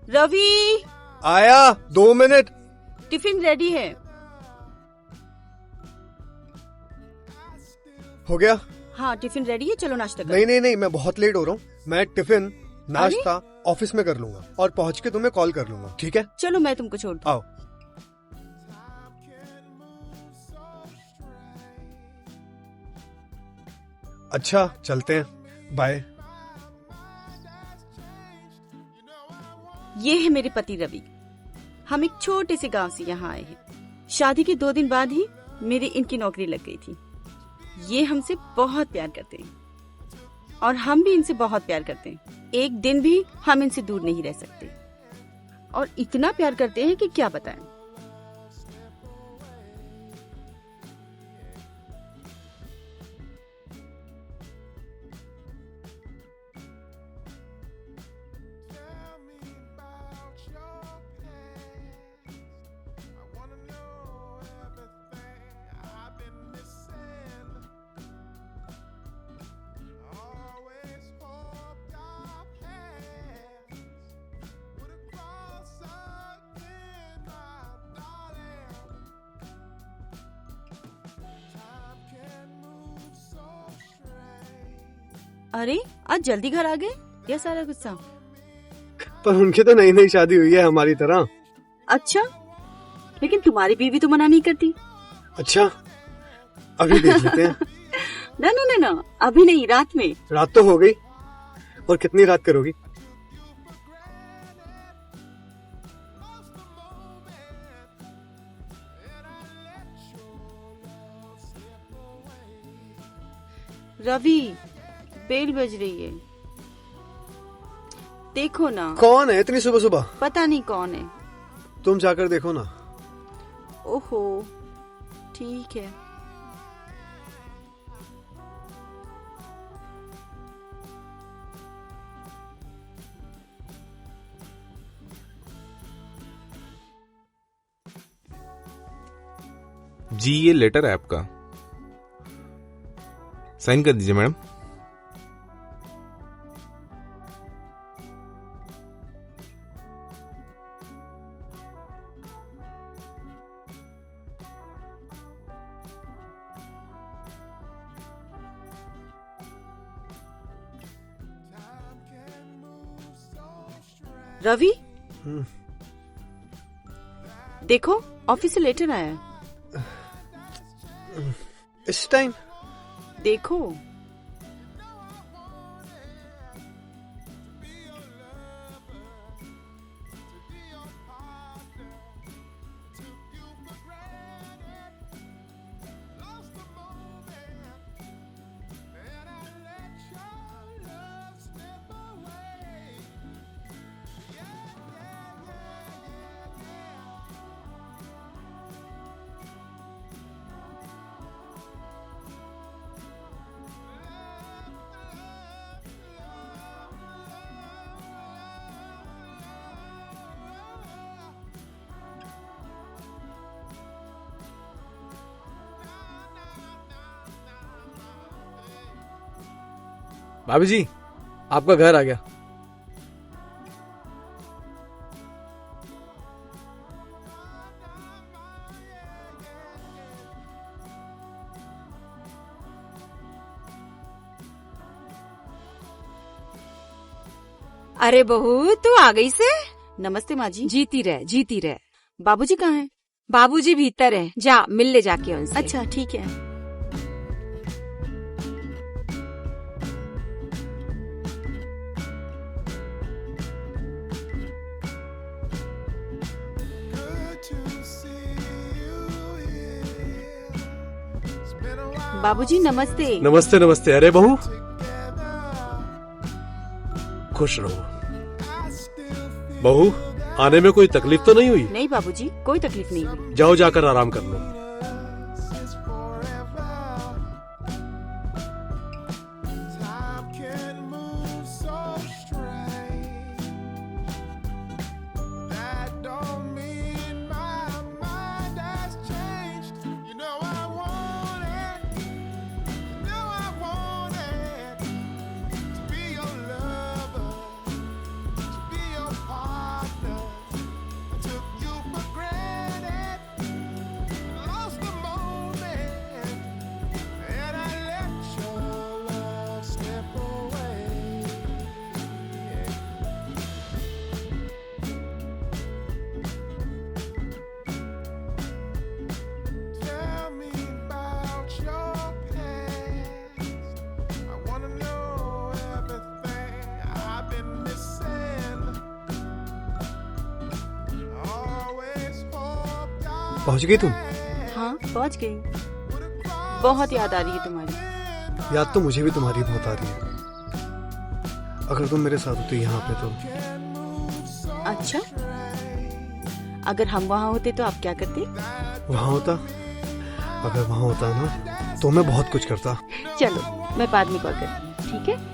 रवि, आया 2 minute. Tiffin ready है। हो गया? हाँ टिफिन रेडी है, चलो नाश्ता करो। नहीं नहीं नहीं, मैं बहुत लेट हो रहा हूँ। मैं टिफिन नाश्ता ऑफिस में कर लूंगा और पहुंच के तुम्हें कॉल कर लूंगा, ठीक है? चलो मैं तुमको छोड़ दूं। आओ। अच्छा चलते हैं, बाय। ये है मेरे पति रवि। हम एक छोटे से गांव से यहाँ आए हैं। शादी के 2 दिन बाद ही मेरी इनकी नौकरी लग गई थी। ये हमसे बहुत प्यार करते हैं और हम भी इनसे बहुत प्यार करते हैं। एक दिन भी हम इनसे दूर नहीं रह सकते और इतना प्यार करते हैं कि क्या बताएं। अरे आज जल्दी घर आ गए, क्या सारा गुस्सा? पर उनकी तो नई नई शादी हुई है हमारी तरह। अच्छा, लेकिन तुम्हारी बीवी तो मना नहीं करती। अच्छा, अभी देख लेते हैं। ना ना ना ना, अभी नहीं, रात में। रात तो हो गई, और कितनी रात करोगी? रवि, बेल बज रही है, देखो ना। कौन है इतनी सुबह सुबह? पता नहीं कौन है। तुम जाकर देखो ना। ओहो, ठीक है। जी ये लेटर है आपका, साइन कर दीजिए मैडम। रवि, देखो ऑफिस से लेटर आया है। इस टाइम? देखो। भाभी जी, आपका घर आ गया। अरे बहू, तू आ गई से? नमस्ते माँ जी। जीती रह, जीती रह। बाबूजी कहाँ हैं? बाबूजी भीतर है, जा मिल ले जाके उनसे। अच्छा ठीक है। बाबूजी नमस्ते। नमस्ते नमस्ते। अरे बहू, खुश रहो। बहू, आने में कोई तकलीफ तो नहीं हुई? नहीं बाबूजी, कोई तकलीफ नहीं हुई। जाओ जाकर आराम कर लो। पहुंच गई तुम? हाँ, पहुंच गई। बहुत याद आ रही है तुम्हारी। याद तो मुझे भी तुम्हारी बहुत आ रही है। अगर तुम मेरे साथ होती यहाँ पे तो। अच्छा, अगर हम वहाँ होते तो आप क्या करते? वहाँ होता? अगर वहाँ होता ना तो मैं बहुत कुछ करता। चलो, मैं बाद में कॉल करती हूँ, ठीक है?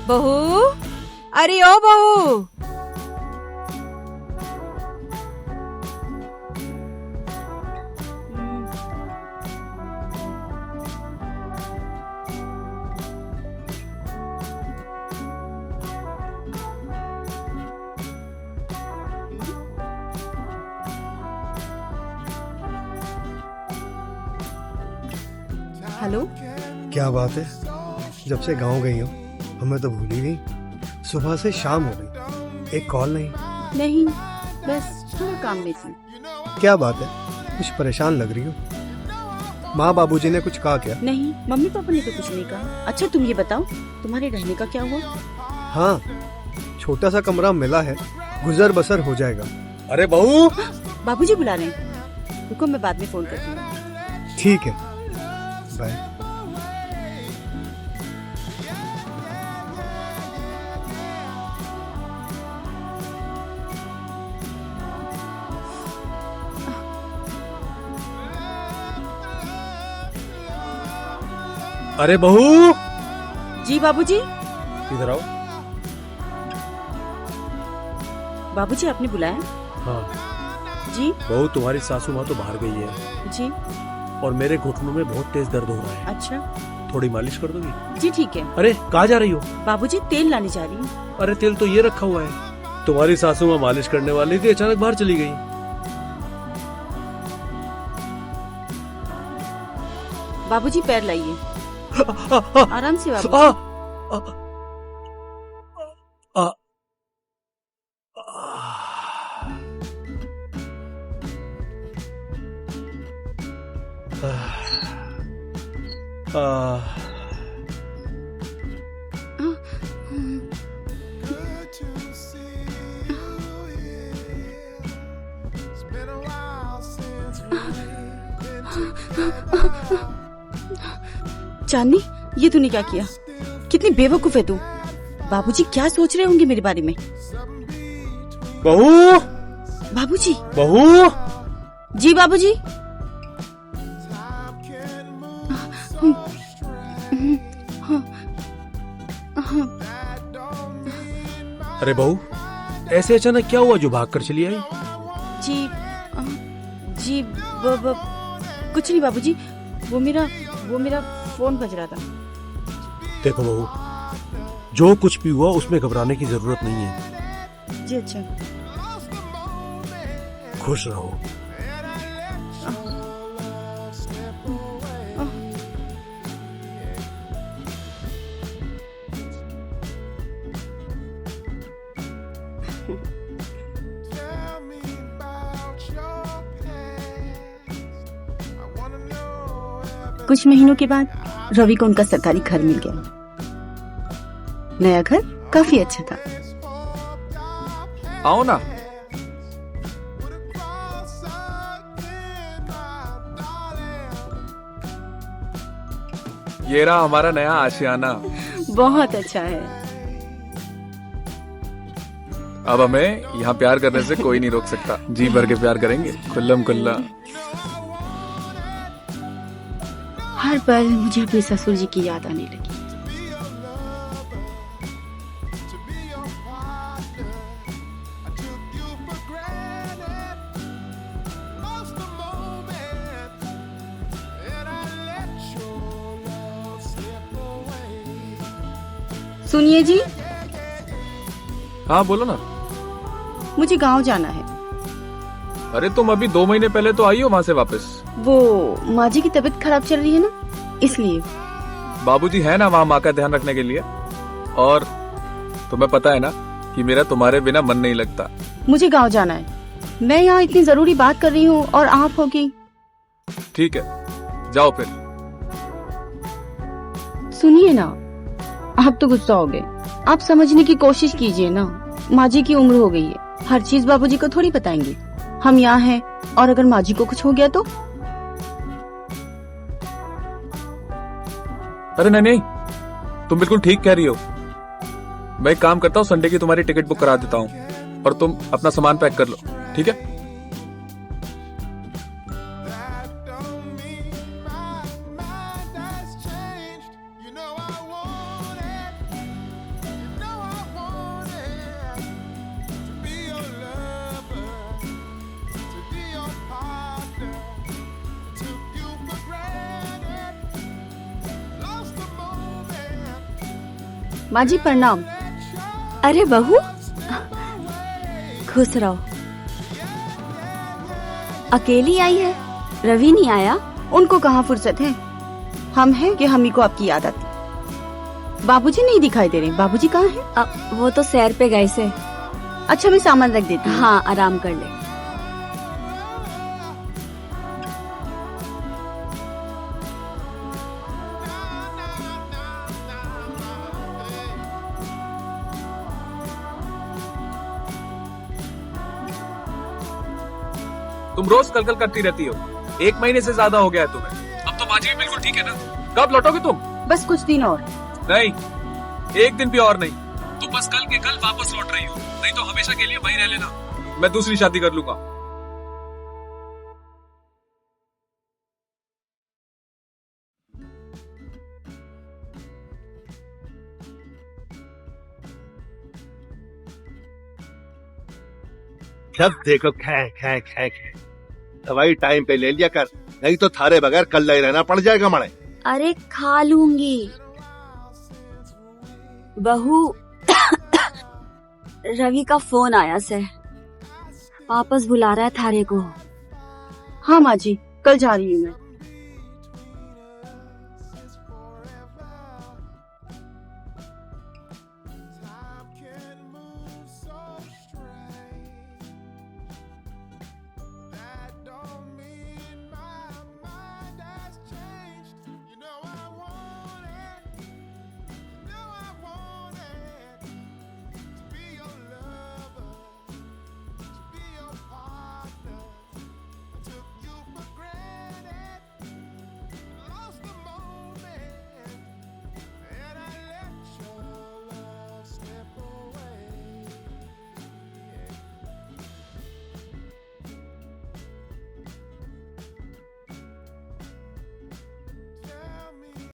बहू, अरे ओ बहू। हेलो। क्या बात है, जब से गांव गई हो हमें तो भूल ही गई। सुबह से शाम हो गई, एक कॉल नहीं। नहीं, बस थोड़ा काम में थी। क्या बात है, कुछ परेशान लग रही हो? माँ बाबूजी ने कुछ कहा क्या? नहीं, मम्मी पापा ने तो कुछ नहीं कहा। अच्छा, तुम ये बताओ, तुम्हारे रहने का क्या हुआ? हाँ, छोटा सा कमरा मिला है, गुजर बसर हो जाएगा। अरे बहू, बाबूजी बुला रहे हैं। रुको, मैं बाद में फोन करती हूँ। ठीक है, बाय। अरे बहू, जी बाबूजी। इधर आओ। बाबूजी, आपने बुलाया? हाँ जी बहू, तुम्हारी सासू माँ तो बाहर गई है जी। और मेरे घुटनों में बहुत तेज दर्द हो रहा है। अच्छा थोड़ी मालिश कर दोगी? जी, ठीक है। अरे कहाँ जा रही हो? बाबूजी, तेल लाने जा रही हूँ। अरे तेल तो ये रखा हुआ है। तुम्हारी सासू माँ मालिश करने वाली थी, अचानक बाहर चली गई। बाबूजी, पैर लाइए, आराम से आ, बाबूजी। आ, आ, चांदनी, ये तूने क्या किया? कितनी बेवकूफ है तू। बाबूजी क्या सोच रहे होंगे मेरे बारे में? बहू, बाबूजी। बहू, जी बाबूजी। अरे बहू, ऐसे अचानक क्या हुआ जो भाग कर चली आई? जी जी कुछ नहीं बाबूजी, वो मेरा फोन बज रहा था। देखो बहू, जो कुछ भी हुआ उसमें घबराने की जरूरत नहीं है। जी अच्छा। खुश रहो। कुछ महीनों के बाद रवि को उनका सरकारी घर मिल गया। नया घर काफी अच्छा था। आओ ना। ये रहा हमारा नया आशियाना। बहुत अच्छा है। अब हमें यहाँ प्यार करने से कोई नहीं रोक सकता। जी भर के प्यार करेंगे, खुल्लम खुल्ला। हर पल मुझे अपने ससुर जी की याद आने लगी। सुनिए जी, हाँ बोलो ना। मुझे गांव जाना है। अरे तुम अभी 2 महीने पहले तो आई हो वहाँ से वापस। वो माँ जी की तबीयत खराब चल रही है ना, इसलिए। बाबूजी है ना वहाँ माँ का ध्यान रखने के लिए। और तुम्हें पता है ना कि मेरा तुम्हारे बिना मन नहीं लगता। मुझे गांव जाना है। मैं यहाँ इतनी जरूरी बात कर रही हूँ और आप हो कि। ठीक है, जाओ फिर। सुनिए ना, आप तो गुस्सा हो गए। आप समझने की कोशिश कीजिए ना, माँ जी की उम्र हो गई है, हर चीज बाबूजी को थोड़ी बताएंगे। हम यहाँ हैं और अगर माँ जी को कुछ हो गया तो। अरे नहीं, तुम बिल्कुल ठीक कह रही हो। मैं एक काम करता हूँ, संडे की तुम्हारी टिकट बुक करा देता हूँ और तुम अपना सामान पैक कर लो, ठीक है? माँ जी प्रणाम। अरे बहू, खुश रहो। अकेली आई है, रवि नहीं आया? उनको कहाँ फुर्सत है, हम हैं कि हम ही को आपकी याद आती। बाबूजी नहीं दिखाई दे रहे, बाबूजी कहाँ हैं? वो तो सैर पे गए से। अच्छा मैं सामान रख देती हूँ। हाँ, आराम कर ले। तुम रोज कल करती रहती हो, 1 महीने से ज्यादा हो गया है तुम्हें। अब तो माँ जी भी बिल्कुल ठीक है ना? कब लौटोगे तुम? बस कुछ दिन और। नहीं, 1 दिन भी और नहीं। तुम बस कल के कल वापस लौट रही हो, नहीं तो हमेशा के लिए वहीं रह लेना। मैं दूसरी शादी कर लूंगा। जब देखो खे खे खे खे। दवाई टाइम पे ले लिया कर, नहीं तो थारे बगैर कल ही रहना पड़ जाएगा मड़े। अरे खा लूंगी बहू। रवि का फोन आया से, वापस बुला रहा है थारे को। हाँ माँ जी, कल जा रही हूँ मैं।